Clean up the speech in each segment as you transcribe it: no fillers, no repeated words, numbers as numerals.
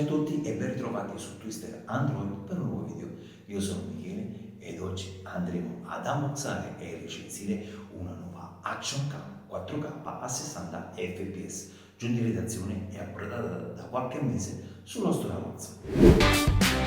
Ciao a tutti e ben ritrovati su Twister Android per un nuovo video. Io sono Michele ed oggi andremo ad unboxare e recensire una nuova Action Cam 4K a 60 fps, giunta in redazione e approdata da qualche mese sullo store Amazon.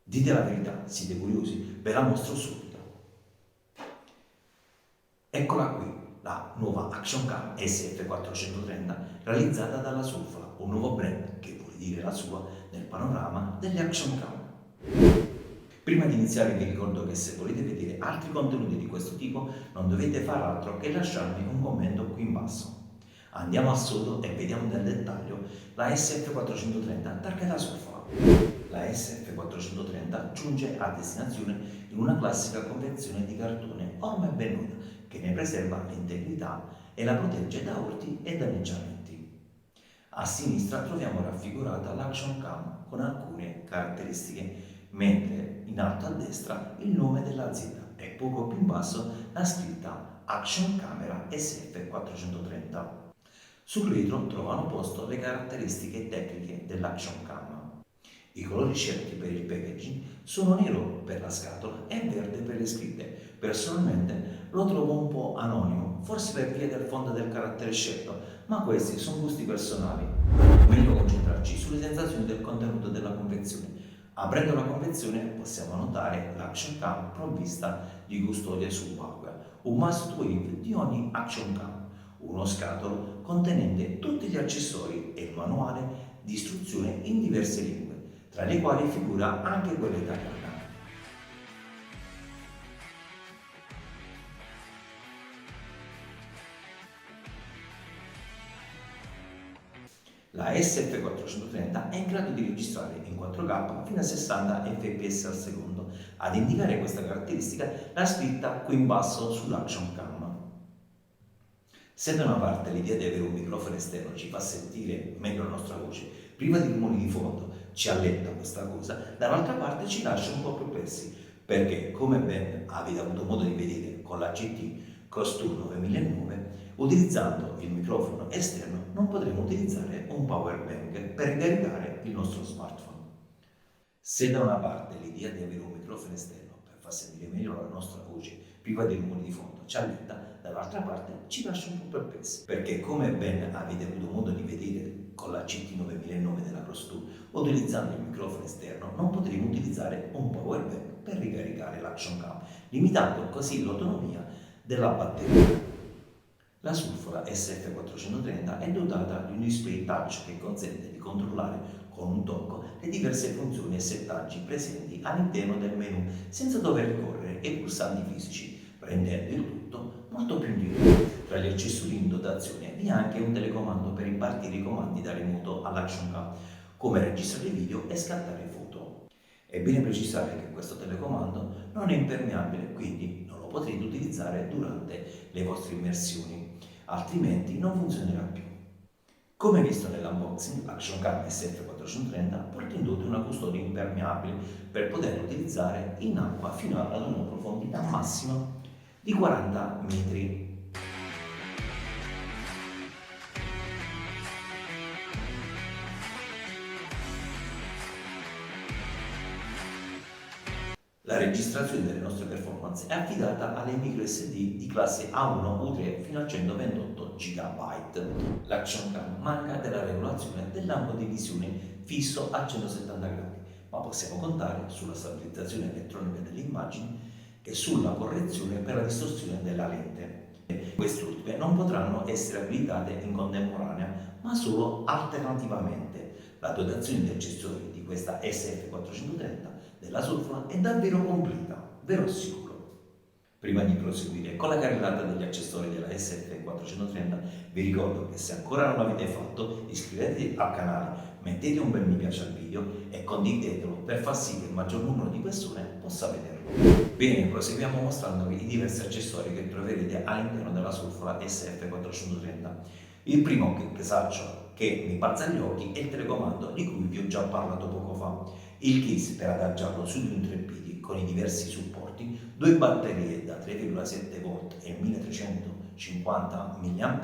Dite la verità, siete curiosi? Ve la mostro subito. Eccola qui, la nuova Action Cam SF430 realizzata dalla Sulfola, un nuovo brand che vuole dire la sua nel panorama delle Action Cam. Prima di iniziare vi ricordo che se volete vedere altri contenuti di questo tipo non dovete far altro che lasciarmi un commento qui in basso. Andiamo al sodo e vediamo nel dettaglio la SF430 targata Sulfola. La SF430 giunge a destinazione in una classica confezione di cartone ormai ben nota che ne preserva l'integrità e la protegge da urti e danneggiamenti. A sinistra troviamo raffigurata l'Action Cam con alcune caratteristiche, mentre in alto a destra il nome dell'azienda e poco più in basso la scritta Action Camera SF430. Sul retro trovano posto le caratteristiche tecniche dell'Action Cam. I colori scelti per il packaging sono nero per la scatola e verde per le scritte. Personalmente lo trovo un po' anonimo, forse per via del fondo del carattere scelto, ma questi sono gusti personali. Meglio concentrarci sulle sensazioni del contenuto della confezione. Aprendo la confezione possiamo notare l'Action Cam provvista di custodia subacquea, un must have di ogni Action Cam, uno scatolo contenente tutti gli accessori e il manuale di istruzione in diverse lingue, tra le quali figura anche quella italiana. La SF430 è in grado di registrare in 4K fino a 60 fps al secondo. Ad indicare questa caratteristica la scritta qui in basso sull'Action Cam. Se da una parte l'idea di avere un microfono esterno ci fa sentire meglio la nostra voce, priva di rumori di fondo, ci alletta questa cosa, dall'altra parte ci lascia un po' perplessi, perché come ben avete avuto modo di vedere con la GT Costur 9009, utilizzando il microfono esterno non potremo utilizzare un power bank per ricaricare il nostro smartphone. Se da una parte l'idea di avere un microfono esterno per far sentire meglio la nostra voce, priva di rumori di fondo, ci alletta, dall'altra parte ci lascia un po' perplessi, perché come ben avete avuto modo di vedere con la CT9009 della Costur, utilizzando il microfono esterno non potremo utilizzare un power bank per ricaricare l'Action Cam, limitando così l'autonomia della batteria. La Sulfola SF430 è dotata di un display touch che consente di controllare con un tocco le diverse funzioni e settaggi presenti all'interno del menu senza dover ricorrere ai pulsanti fisici, rendendo il tutto molto più intuitivo. Tra gli accessori in dotazione vi è anche un telecomando per impartire i comandi da remoto all'Action Cam, come registrare video e scattare foto. È bene precisare che questo telecomando non è impermeabile, quindi non lo potrete utilizzare durante le vostre immersioni, altrimenti non funzionerà più. Come visto nell'unboxing, l'Action Cam SF430 porta in dote una custodia impermeabile per poterlo utilizzare in acqua fino ad una profondità massima di 40 metri. La registrazione delle nostre performance è affidata alle micro SD di classe A1-U3 fino a 128 GB. L'Action Cam manca della regolazione dell'angolo di visione fisso a 170 gradi, ma possiamo contare sulla stabilizzazione elettronica delle immagini e sulla correzione per la distorsione della lente. Queste ultime non potranno essere abilitate in contemporanea, ma solo alternativamente. La dotazione di accessori di questa SF430 della Sulfola è davvero completa, ve lo assicuro. Prima di proseguire con la carrellata degli accessori della SF430, vi ricordo che se ancora non l'avete fatto, iscrivetevi al canale, mettete un bel mi piace al video e condividetelo per far sì che il maggior numero di persone possa vedere. Bene, proseguiamo mostrandovi i diversi accessori che troverete all'interno della Surfla SF430. Il primo pesaccio che mi balza agli occhi è il telecomando di cui vi ho già parlato poco fa. Il case per adagiarlo su di un treppiedi con i diversi supporti, due batterie da 3,7 volt e 1350 mAh,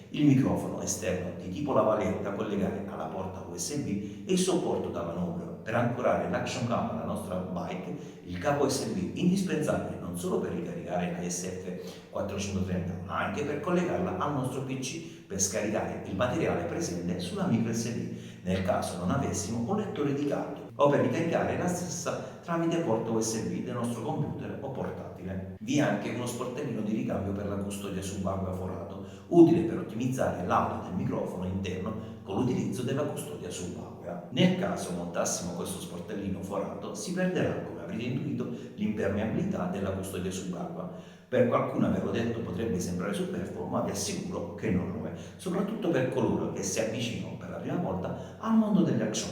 il microfono esterno di tipo lavalier da collegare alla porta USB e il supporto da manubrio per ancorare l'action cam alla nostra bike, il cavo USB indispensabile non solo per ricaricare la SF430 ma anche per collegarla al nostro PC per scaricare il materiale presente sulla micro SD nel caso non avessimo un lettore di carte o per ricaricare la stessa tramite porta USB del nostro computer o portatile. Vi è anche uno sportellino di ricambio per la custodia subacquea forato, utile per ottimizzare l'audio del microfono interno con l'utilizzo della custodia subacquea. Nel caso montassimo questo sportellino forato si perderà, come avrete intuito, l'impermeabilità della custodia subacquea. Per qualcuno, averlo detto, potrebbe sembrare superfluo, ma vi assicuro che non lo è, soprattutto per coloro che si avvicinano per la prima volta al mondo delle action.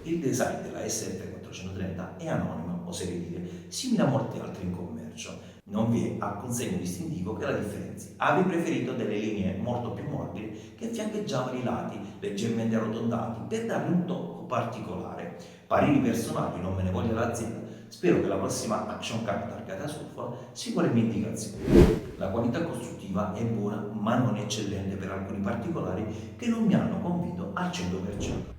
Il design della SF430 è anonimo, oserei dire, simile a molti altri in commercio. Non vi è alcun segno distintivo che la differenzi. Avrei preferito delle linee molto più morbide che fiancheggiavano i lati leggermente arrotondati per dargli un tocco particolare. Pareri personali, non me ne voglia l'azienda. Spero che la prossima action cam targata Surfla segua le mie indicazioni. La qualità costruttiva è buona, ma non eccellente per alcuni particolari che non mi hanno convinto al 100%.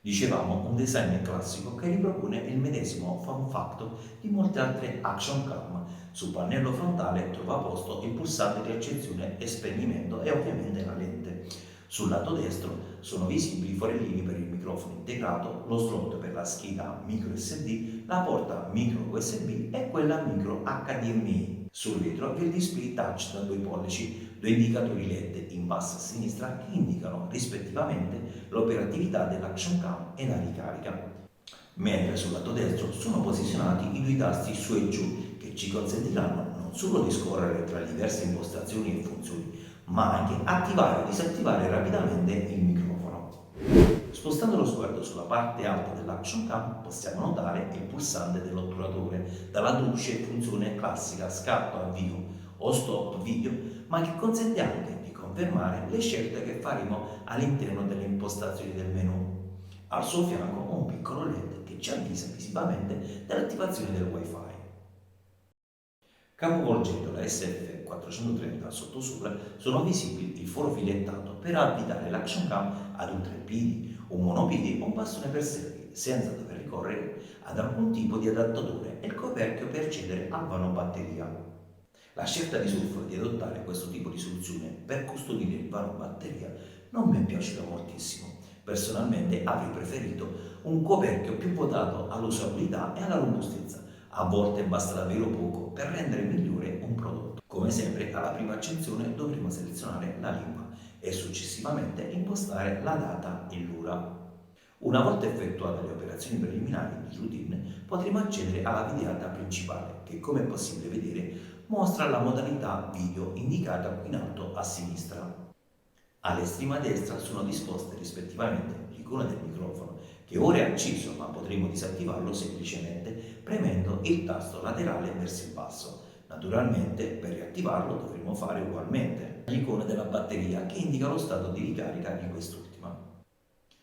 Dicevamo, un design classico che ripropone il medesimo form factor di molte altre action cam. Sul pannello frontale trova posto il pulsante di accensione e spegnimento e ovviamente la lente. Sul lato destro sono visibili i forellini per il microfono integrato, lo slot per la scheda micro SD, la porta micro USB e quella micro HDMI. Sul retro vi è il display touch da 2 pollici, due indicatori LED in basso a sinistra che indicano rispettivamente l'operatività dell'action cam e la ricarica. Mentre sul lato destro sono posizionati i due tasti su e giù che ci consentiranno non solo di scorrere tra le diverse impostazioni e funzioni, ma anche attivare o disattivare rapidamente il microfono. Spostando lo sguardo sulla parte alta dell'action cam possiamo notare il pulsante dell'otturatore, dalla duce funzione classica scatto avvio o stop video, ma che consente anche di confermare le scelte che faremo all'interno delle impostazioni del menu. Al suo fianco un piccolo LED che ci avvisa visivamente dell'attivazione del wifi. Capovolgendo la SF430 sottosopra sono visibili il foro filettato per avvitare l'action cam ad un treppiedi, un monopiede o un bastone per selfie, senza dover ricorrere ad alcun tipo di adattatore e il coperchio per accedere al vano batteria. La scelta di Surfla di adottare questo tipo di soluzione per custodire il vano batteria non mi è piaciuta moltissimo. Personalmente avrei preferito un coperchio più votato all'usabilità e alla robustezza. A volte basta davvero poco per rendere migliore un prodotto. Come sempre, alla prima accensione dovremo selezionare la lingua e successivamente impostare la data e l'ora. Una volta effettuate le operazioni preliminari di routine, potremo accedere alla videata principale che, come è possibile vedere, mostra la modalità video indicata qui in alto a sinistra. All'estrema destra sono disposte rispettivamente l'icona del microfono, che ora è acceso ma potremo disattivarlo semplicemente premendo il tasto laterale verso il basso. Naturalmente per riattivarlo dovremo fare ugualmente l'icona della batteria che indica lo stato di ricarica di quest'ultima.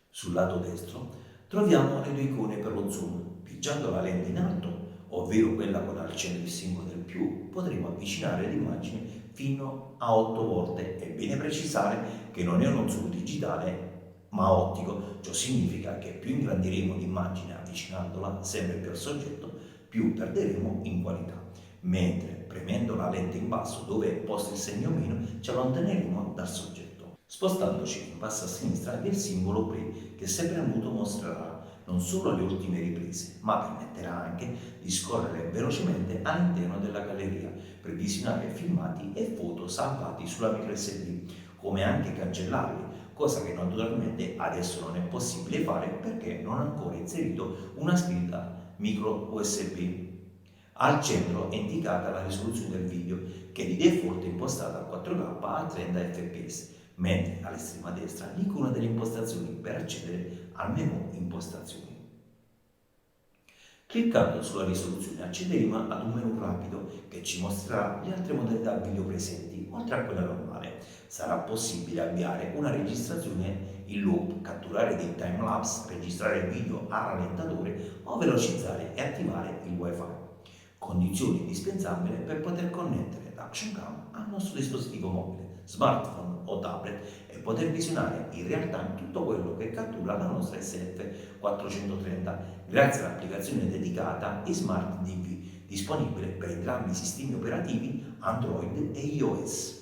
Sul lato destro troviamo le due icone per lo zoom. Pigiando la lente in alto, ovvero quella con al centro il simbolo del più, potremo avvicinare l'immagine fino a 8 volte. È bene precisare che non è uno zoom digitale ma ottico, ciò significa che più ingrandiremo l'immagine avvicinandola sempre più al soggetto, più perderemo in qualità, mentre premendo la lente in basso dove è posto il segno meno ci allontaneremo dal soggetto. Spostandoci in basso a sinistra vi è il simbolo play che se premuto mostrerà non solo le ultime riprese, ma permetterà anche di scorrere velocemente all'interno della galleria per visionare filmati e foto salvati sulla micro SD, come anche cancellarli, cosa che naturalmente adesso non è possibile fare perché non ho ancora inserito una scheda micro USB. Al centro è indicata la risoluzione del video, che di default è impostata a 4K a 30 fps, mentre all'estrema destra l'icona delle impostazioni per accedere al menu impostazioni. Cliccando sulla risoluzione accederemo ad un menu rapido che ci mostrerà le altre modalità video presenti, oltre a quella normale. Sarà possibile avviare una registrazione in loop, catturare dei timelapse, registrare il video a rallentatore o velocizzare e attivare il wifi. Condizione indispensabile per poter connettere l'Action Cam al nostro dispositivo mobile, smartphone o tablet e poter visionare in real time tutto quello che cattura la nostra SF430 grazie all'applicazione dedicata eSmart DV, disponibile per entrambi i sistemi operativi Android e iOS.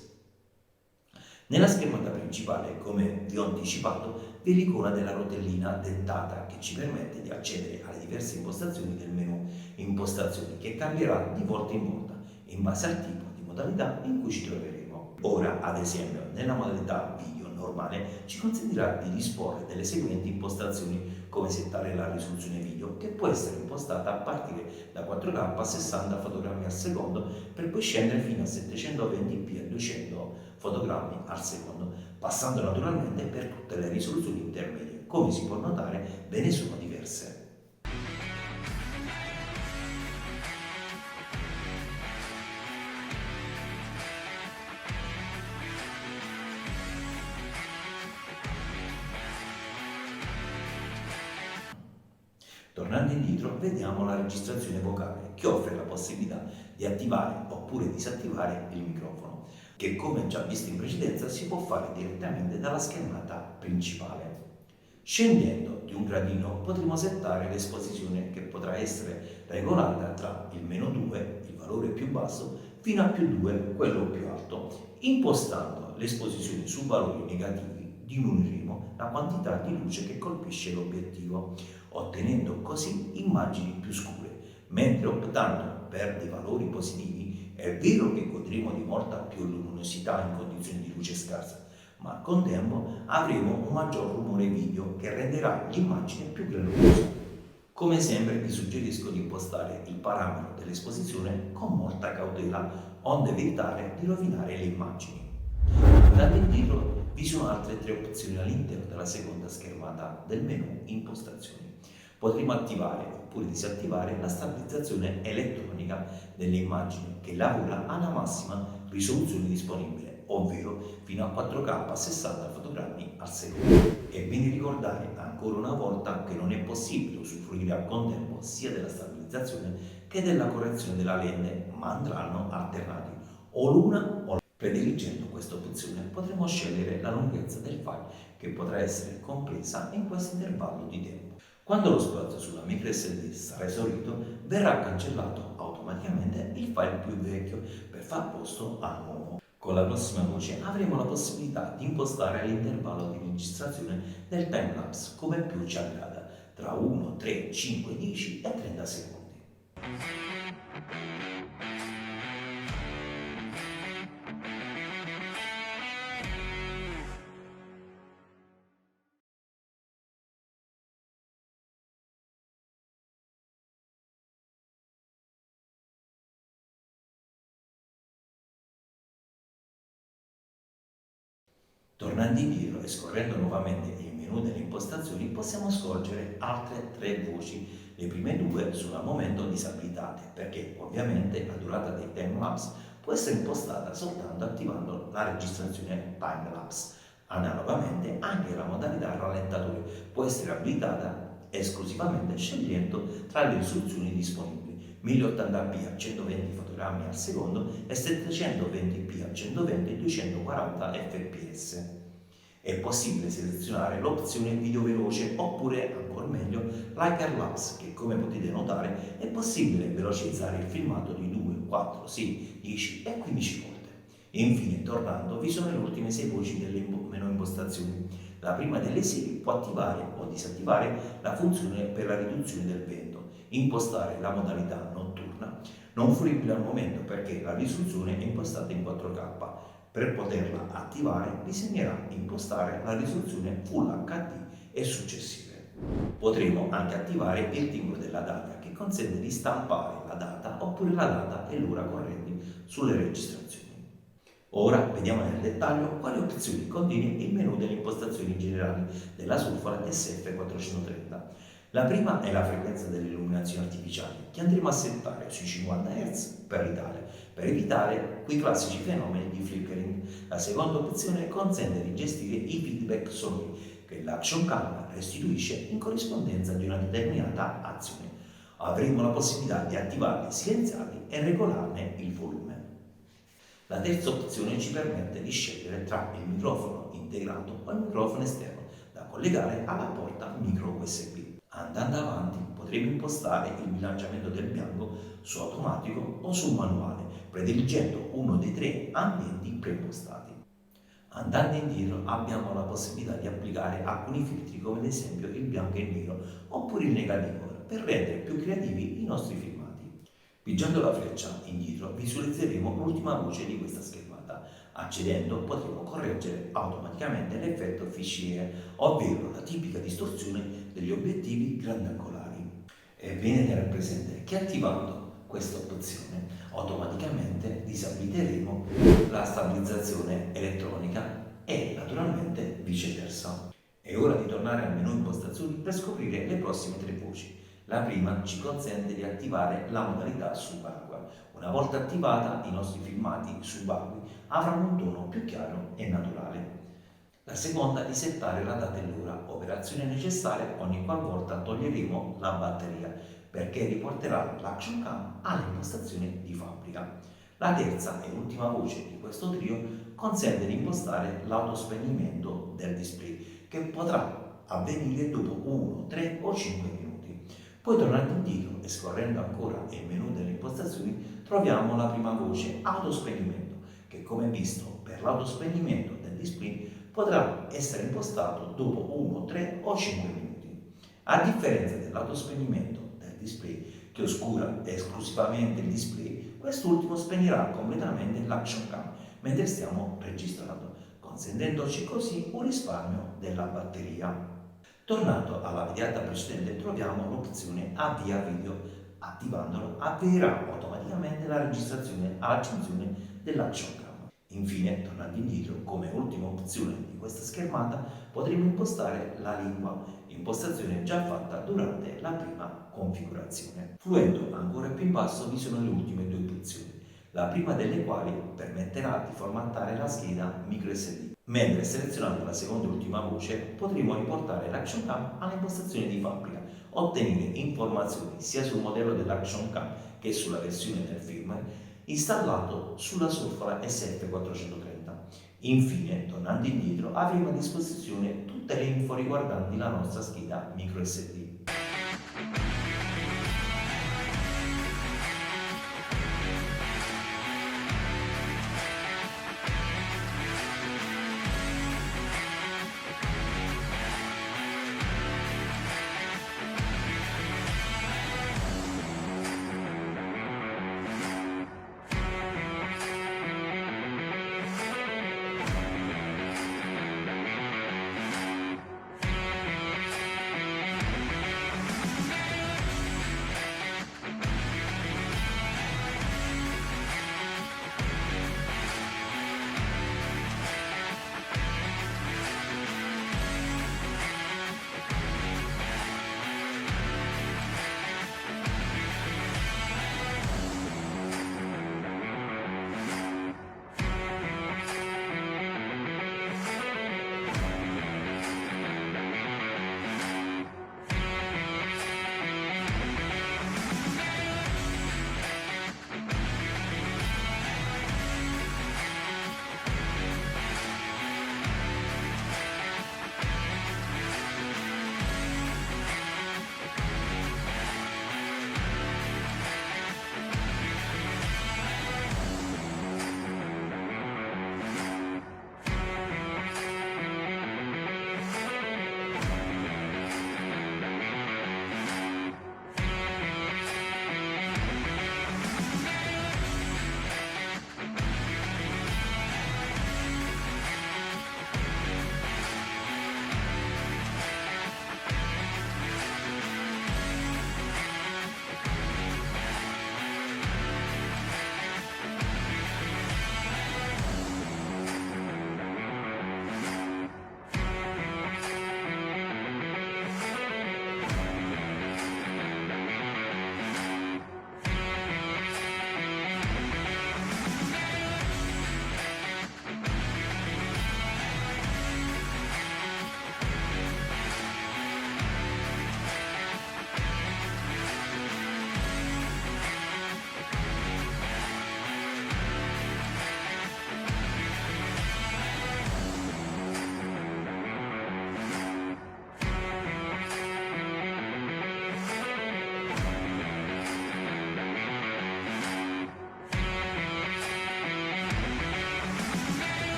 Nella schermata principale, come vi ho anticipato, vi è l'icona della rotellina dentata che ci permette di accedere alle diverse impostazioni del menu impostazioni che cambierà di volta in volta in base al tipo di modalità in cui ci troveremo. Ora, ad esempio, nella modalità video normale ci consentirà di disporre delle seguenti impostazioni, come settare la risoluzione video che può essere impostata a partire da 4K a 60 fotogrammi al secondo per poi scendere fino a 720p e 200 fotogrammi al secondo, passando naturalmente per tutte le risoluzioni intermedie. Come si può notare, ve ne sono diverse. Tornando indietro, vediamo la registrazione vocale che offre la possibilità di attivare oppure disattivare il microfono, che come già visto in precedenza si può fare direttamente dalla schermata principale. Scendendo di un gradino potremo settare l'esposizione che potrà essere regolata tra il meno 2, il valore più basso, fino a più 2, quello più alto. Impostando l'esposizione su valori negativi diminuiremo la quantità di luce che colpisce l'obiettivo, ottenendo così immagini più scure, mentre optando per dei valori positivi è vero che godremo di molta più luminosità in condizioni di luce scarsa, ma al contempo avremo un maggior rumore video che renderà l'immagine più granulose. Come sempre vi suggerisco di impostare il parametro dell'esposizione con molta cautela, onde evitare di rovinare le immagini. Andando indietro vi sono altre tre opzioni all'interno della seconda schermata del menu impostazioni. Potremo attivare oppure disattivare la stabilizzazione elettronica delle immagini che lavora alla massima risoluzione disponibile, ovvero fino a 4K a 60 fotogrammi al secondo. E bene ricordare ancora una volta che non è possibile usufruire a contempo sia della stabilizzazione che della correzione della lente, ma andranno alternati o l'una o l'altra. Prediligendo questa opzione potremo scegliere la lunghezza del file che potrà essere compresa in questo intervallo di tempo. Quando lo spazio sulla microSD sarà esaurito, verrà cancellato automaticamente il file più vecchio per far posto al nuovo. Con la prossima voce avremo la possibilità di impostare l'intervallo di registrazione del timelapse come più ci aggrada, tra 1, 3, 5, 10 e 30 secondi. Tornando indietro e scorrendo nuovamente il menu delle impostazioni possiamo scorgere altre tre voci. Le prime due sono al momento disabilitate perché ovviamente la durata dei timelapse può essere impostata soltanto attivando la registrazione timelapse. Analogamente anche la modalità rallentatore può essere abilitata esclusivamente scegliendo tra le risoluzioni disponibili 1080p a 120 fotogrammi al secondo e 720p a 120 e 240 fps. È possibile selezionare l'opzione video veloce oppure, ancora meglio, l'hyperlapse che come potete notare è possibile velocizzare il filmato di 2, 4, 6, 10 e 15 volte. E infine, tornando, vi sono le ultime 6 voci delle menu impostazioni. La prima delle 6 può attivare o disattivare la funzione per la riduzione del vento, impostare la modalità notturna, non fruibile al momento perché la risoluzione è impostata in 4K. Per poterla attivare bisognerà impostare la risoluzione Full HD e successive. Potremo anche attivare il timbro della data che consente di stampare la data oppure la data e l'ora correnti sulle registrazioni. Ora vediamo nel dettaglio quali opzioni contiene il menu delle impostazioni generali della Sulfara SF430. La prima è la frequenza delle illuminazioni artificiali, che andremo a settare sui 50 Hz per l'Italia, per evitare quei classici fenomeni di flickering. La seconda opzione consente di gestire i feedback sonori che l'Action Cam restituisce in corrispondenza di una determinata azione. Avremo la possibilità di attivarli, silenziarli e regolarne il volume. La terza opzione ci permette di scegliere tra il microfono integrato o il microfono esterno da collegare alla porta micro USB. Andando avanti potremo impostare il bilanciamento del bianco su automatico o su manuale, prediligendo uno dei tre ambienti preimpostati. Andando indietro abbiamo la possibilità di applicare alcuni filtri come ad esempio il bianco e il nero oppure il negativo per rendere più creativi i nostri filmati. Pigiando la freccia indietro visualizzeremo l'ultima voce di questa schermata. Accedendo potremo correggere automaticamente l'effetto fisheye, ovvero la tipica distorsione degli obiettivi grandangolari. È bene tenere presente che attivando questa opzione automaticamente disabiliteremo la stabilizzazione elettronica e naturalmente viceversa. È ora di tornare al menu impostazioni per scoprire le prossime tre voci. La prima ci consente di attivare la modalità subacquea. Una volta attivata, i nostri filmati subacquei avranno un tono più chiaro e naturale. La seconda di settare la data e l'ora, operazione necessaria ogni qualvolta toglieremo la batteria, perché riporterà l'Action Cam alle impostazioni di fabbrica. La terza e ultima voce di questo trio consente di impostare l'autospegnimento del display, che potrà avvenire dopo 1, 3 o 5 minuti. Poi tornando indietro e scorrendo ancora il menu delle impostazioni troviamo la prima voce autospegnimento, che come visto per l'autospegnimento del display potrà essere impostato dopo 1, 3 o 5 minuti. A differenza dell'autospegnimento del display che oscura esclusivamente il display, quest'ultimo spegnerà completamente l'Action Cam mentre stiamo registrando, consentendoci così un risparmio della batteria. Tornando alla videata precedente troviamo l'opzione avvia video. Attivandolo avvierà automaticamente la registrazione all'accensione dell'Action Cam. Infine, tornando indietro, come ultima opzione di questa schermata potremo impostare la lingua, impostazione già fatta durante la prima configurazione. Fluendo ancora più in basso vi sono le ultime due opzioni, la prima delle quali permetterà di formattare la scheda microSD, mentre selezionando la seconda e ultima voce potremo riportare l'Action Cam alle impostazioni di fabbrica, ottenere informazioni sia sul modello dell'Action Cam che sulla versione del firmware installato sulla Surface SF430. Infine, tornando indietro, avremo a disposizione tutte le info riguardanti la nostra scheda microSD.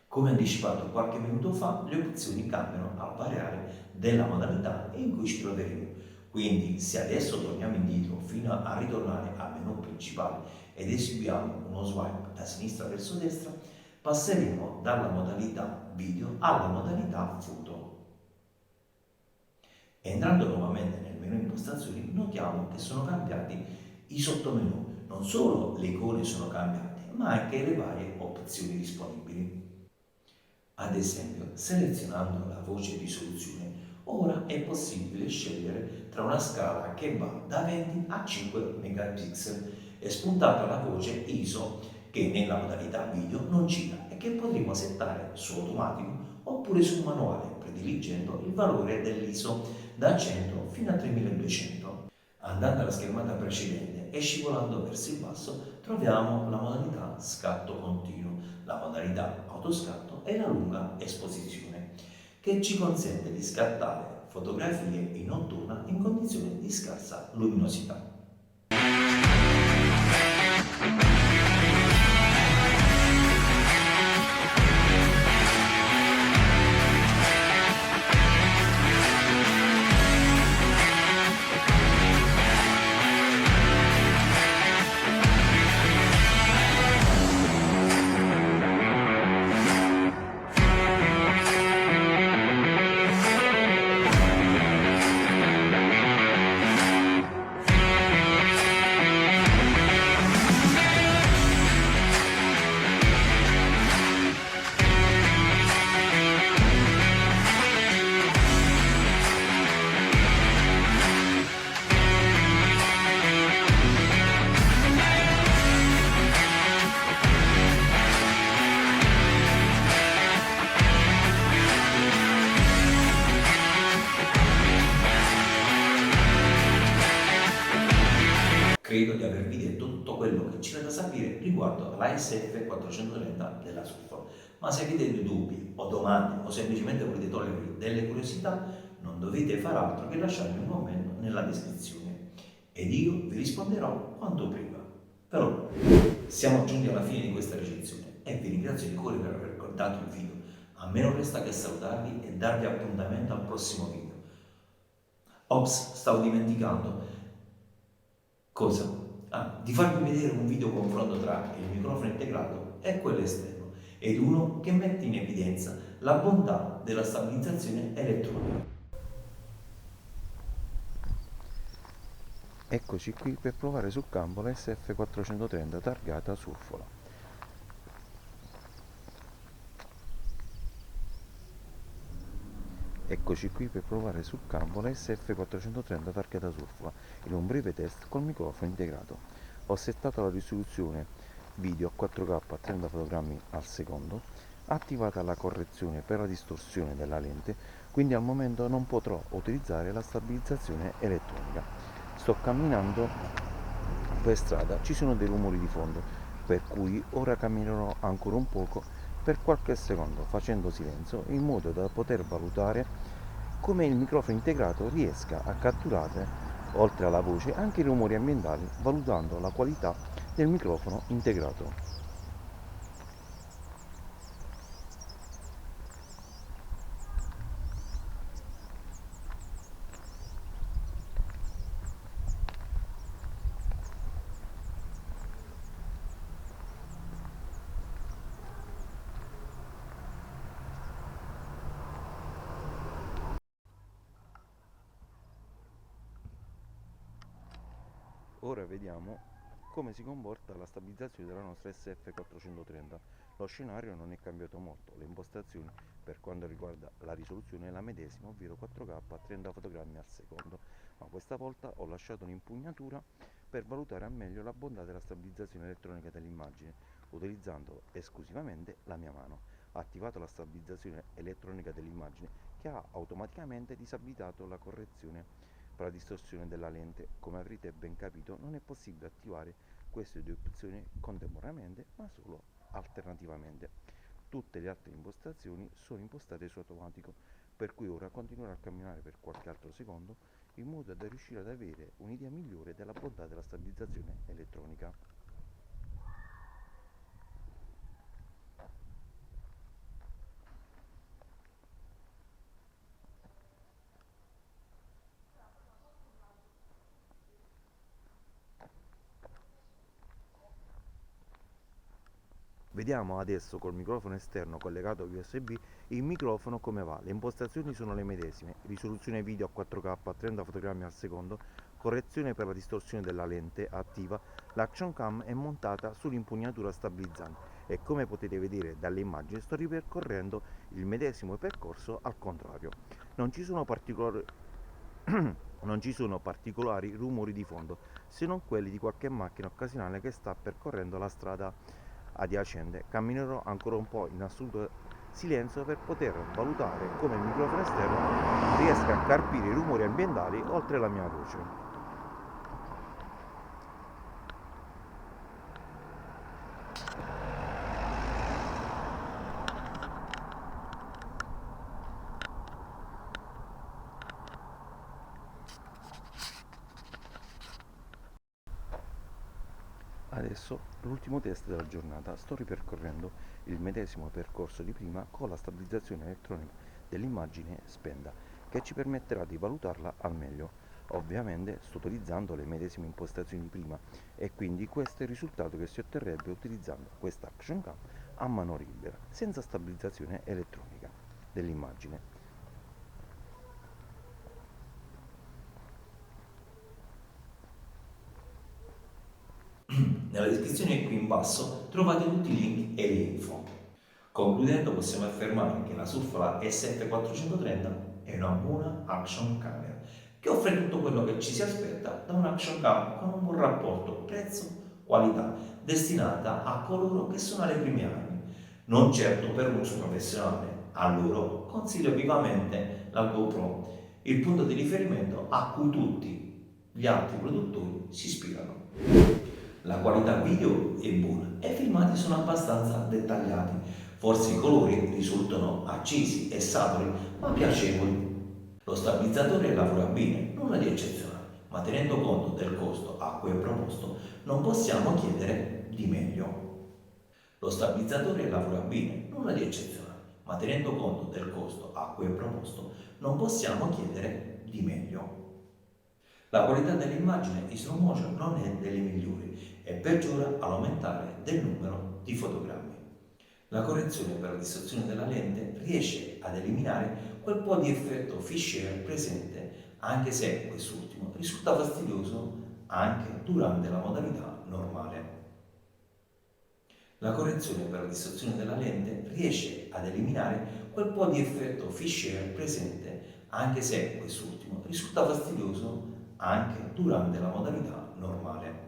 Come anticipato qualche minuto fa, le opzioni cambiano al variare della modalità in cui ci troveremo. Quindi se adesso torniamo indietro fino a ritornare al menu principale ed eseguiamo uno swipe da sinistra verso destra, passeremo dalla modalità video alla modalità foto. Entrando nuovamente nel menu impostazioni notiamo che sono cambiati i sottomenu, non solo le icone sono cambiate, ma anche le varie opzioni disponibili. Ad esempio, selezionando la voce risoluzione, ora è possibile scegliere tra una scala che va da 20 a 5 megapixel e spuntata la voce ISO che nella modalità video non gira e che potremo settare su automatico oppure su manuale, prediligendo il valore dell'ISO da 100 fino a 3200. Andando alla schermata precedente e scivolando verso il basso troviamo la modalità scatto continuo, la modalità autoscatto e la lunga esposizione, che ci consente di scattare fotografie in notturna in condizioni di scarsa luminosità. Credo di avervi detto tutto quello che c'era da sapere riguardo alla SF430 della Sulfur, ma se avete dei dubbi o domande o semplicemente volete togliervi delle curiosità, non dovete far altro che lasciarmi un commento nella descrizione ed io vi risponderò quanto prima. Però siamo giunti alla fine di questa recensione e vi ringrazio di cuore per aver guardato il video. A me non resta che salutarvi e darvi appuntamento al prossimo video. Ops, stavo dimenticando. Cosa? Di farvi vedere un video confronto tra il microfono integrato e quello esterno ed uno che mette in evidenza la bontà della stabilizzazione elettronica. Eccoci qui per provare sul campo la SF430 targata Surfola. Eccoci qui per provare sul campo la SF430 targata Surfola in un breve test col microfono integrato. Ho settato la risoluzione video a 4K a 30 fotogrammi al secondo, attivata la correzione per la distorsione della lente, quindi al momento non potrò utilizzare la stabilizzazione elettronica. Sto camminando per strada, ci sono dei rumori di fondo, per cui ora camminerò ancora un poco per qualche secondo facendo silenzio in modo da poter valutare come il microfono integrato riesca a catturare oltre alla voce anche i rumori ambientali, valutando la qualità del microfono integrato. Ora vediamo come si comporta la stabilizzazione della nostra SF430. Lo scenario non è cambiato molto, le impostazioni per quanto riguarda la risoluzione è la medesima, ovvero 4K a 30 fotogrammi al secondo, ma questa volta ho lasciato un'impugnatura per valutare al meglio la bontà della stabilizzazione elettronica dell'immagine, utilizzando esclusivamente la mia mano. Ho attivato la stabilizzazione elettronica dell'immagine che ha automaticamente disabilitato la correzione per la distorsione della lente. Come avrete ben capito, non è possibile attivare queste due opzioni contemporaneamente, ma solo alternativamente. Tutte le altre impostazioni sono impostate su automatico, per cui ora continuerò a camminare per qualche altro secondo in modo da riuscire ad avere un'idea migliore della bontà della stabilizzazione elettronica. Vediamo adesso col microfono esterno collegato a USB il microfono come va. Le impostazioni sono le medesime: risoluzione video a 4K a 30 fotogrammi al secondo, correzione per la distorsione della lente attiva. L'action cam è montata sull'impugnatura stabilizzante e, come potete vedere dalle immagini, sto ripercorrendo il medesimo percorso al contrario. Non ci sono particolari rumori di fondo, se non quelli di qualche macchina occasionale che sta percorrendo la strada adiacente. Camminerò ancora un po' in assoluto silenzio per poter valutare come il microfono esterno riesca a carpire i rumori ambientali oltre la mia voce. Adesso l'ultimo test della giornata: sto ripercorrendo il medesimo percorso di prima con la stabilizzazione elettronica dell'immagine spenta, che ci permetterà di valutarla al meglio. Ovviamente sto utilizzando le medesime impostazioni di prima e quindi questo è il risultato che si otterrebbe utilizzando questa action cam a mano libera, senza stabilizzazione elettronica dell'immagine. Nella descrizione qui in basso trovate tutti i link e le info. Concludendo, possiamo affermare che la Surface SF430 è una buona action camera che offre tutto quello che ci si aspetta da un action cam con un buon rapporto prezzo-qualità, destinata a coloro che sono alle prime armi, non certo per l'uso professionale. A loro consiglio vivamente la GoPro, il punto di riferimento a cui tutti gli altri produttori si ispirano. La qualità video è buona e i filmati sono abbastanza dettagliati, forse i colori risultano accesi e saturi ma piacevoli. Lo stabilizzatore lavora bene, nulla di eccezionale, ma tenendo conto del costo a cui è proposto non possiamo chiedere di meglio. Lo stabilizzatore lavora bene, nulla di eccezionale, ma tenendo conto del costo a cui è proposto non possiamo chiedere di meglio. La qualità dell'immagine in slow motion non è delle migliori e peggiora all'aumentare del numero di fotogrammi. La correzione per la distorsione della lente riesce ad eliminare quel po' di effetto fisheye presente, anche se quest'ultimo risulta fastidioso anche durante la modalità normale. La correzione per la distorsione della lente riesce ad eliminare quel po' di effetto fisheye presente, anche se quest'ultimo risulta fastidioso anche durante la modalità normale.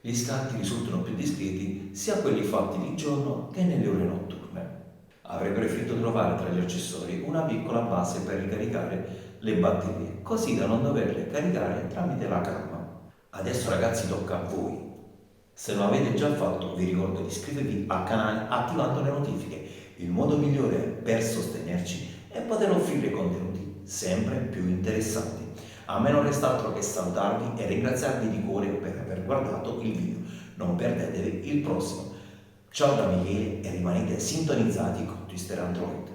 Gli scatti risultano più discreti sia quelli fatti di giorno che nelle ore notturne. Avrei preferito trovare tra gli accessori una piccola base per ricaricare le batterie, così da non doverle caricare tramite la cam. Adesso ragazzi tocca a voi. Se non l'avete già fatto vi ricordo di iscrivervi al canale attivando le notifiche. Il modo migliore per sostenerci è poter offrire contenuti sempre più interessanti. A me non resta altro che salutarvi e ringraziarvi di cuore per aver guardato il video. Non perdetevi il prossimo. Ciao da Michele e rimanete sintonizzati con Twister Android.